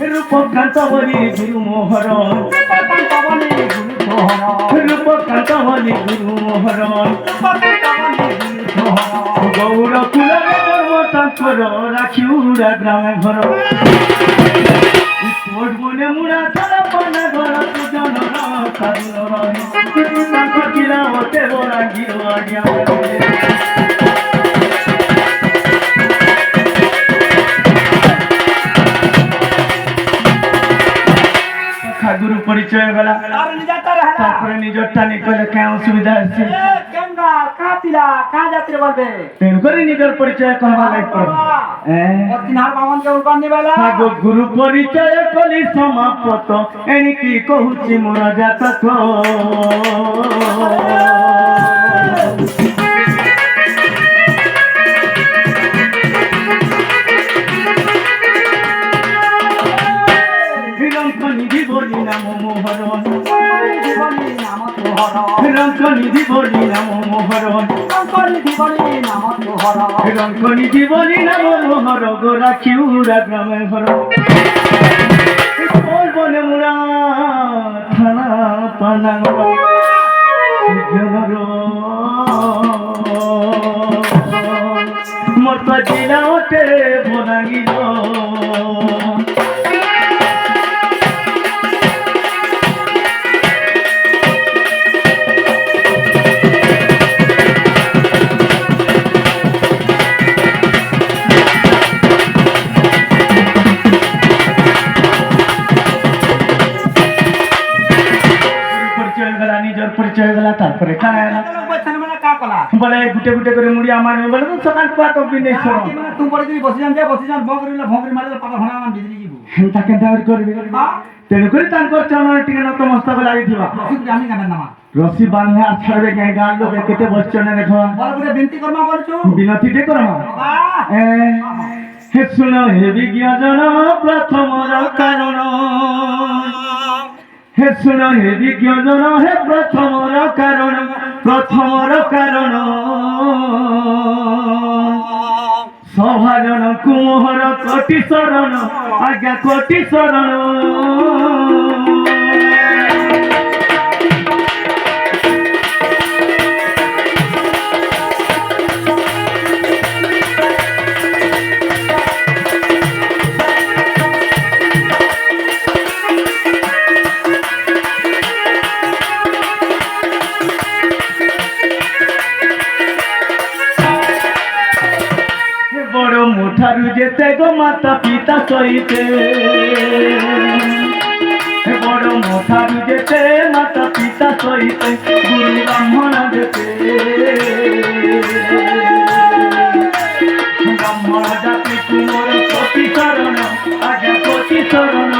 रूपकांतवली गुरु मोहरन रूपकांतवली गुरु मोहरन गौर कुलरे पर्वतांकर राखिउरा ग्रामे घर कोट बने मुड़ा थाना पाना घर पूजन साधुन रहे किला होते बड़ा गिरो आज्ञा गुरु परिचय गला निजटा निकले क्या असुविधा निजर परिचय गुरु परिचय कली समाप्त एणिकी कहूची मोर जातक रंकनिधि बोली नाम मोहरन रंकनिधि बोली नाम मोहरन रंकनिधि बोली नाम मोहर गोरा खिउरा ग्रामे घर बने मुड़ा थाना पाना मोर तो जिला ओटे भोलागिल परिचय गला तारपरे काय बोले गुटे गुटे करे मुड़ी आमार बोले तो सकाल पात भी नहीं सर तू पड़े दी बसी जान भोकरिला भोकरि मारे पाता भणा मान बिजली जीबू हेंता केंता करबे तेनु करी तांकर चरण टिके न तो मस्तक लागि थिबा रसी जानी का नामा रसी बांधे आ छड़बे के गाल लोग केते बचने देखो बोल गुटे विनती करमा बोलछु विनती दे करमा हे सुनो हे विज्ञान प्रथम कारण हे सुन हे विज्ञान हे प्रथमर कारण सभाजन कुमोहर कोटि शरण आज्ञा कोटि शरण मुठारू जेते गो माता पिता सहिते बड़ मुठारू जेते माता पिता सहिते गुरु ब्राह्मण जेते ब्राह्मण जाति कुमोर कोटि शरण आज्ञा कोटि शरण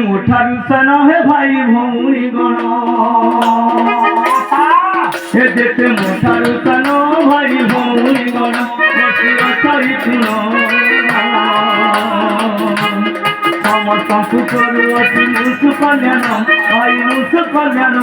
मुठारू सन है भाई भौणी गण हे देते मुठारू सन भाई भौणी गण समस्त करुअति मुसु कल्याण भाई मुसु कल्याण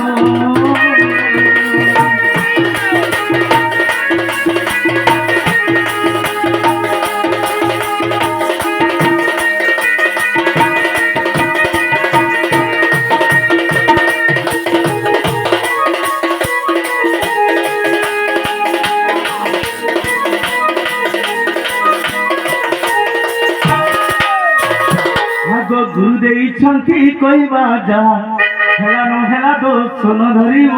गुरु देइछंती कहवा जा हेला न हेला दोष न धरिम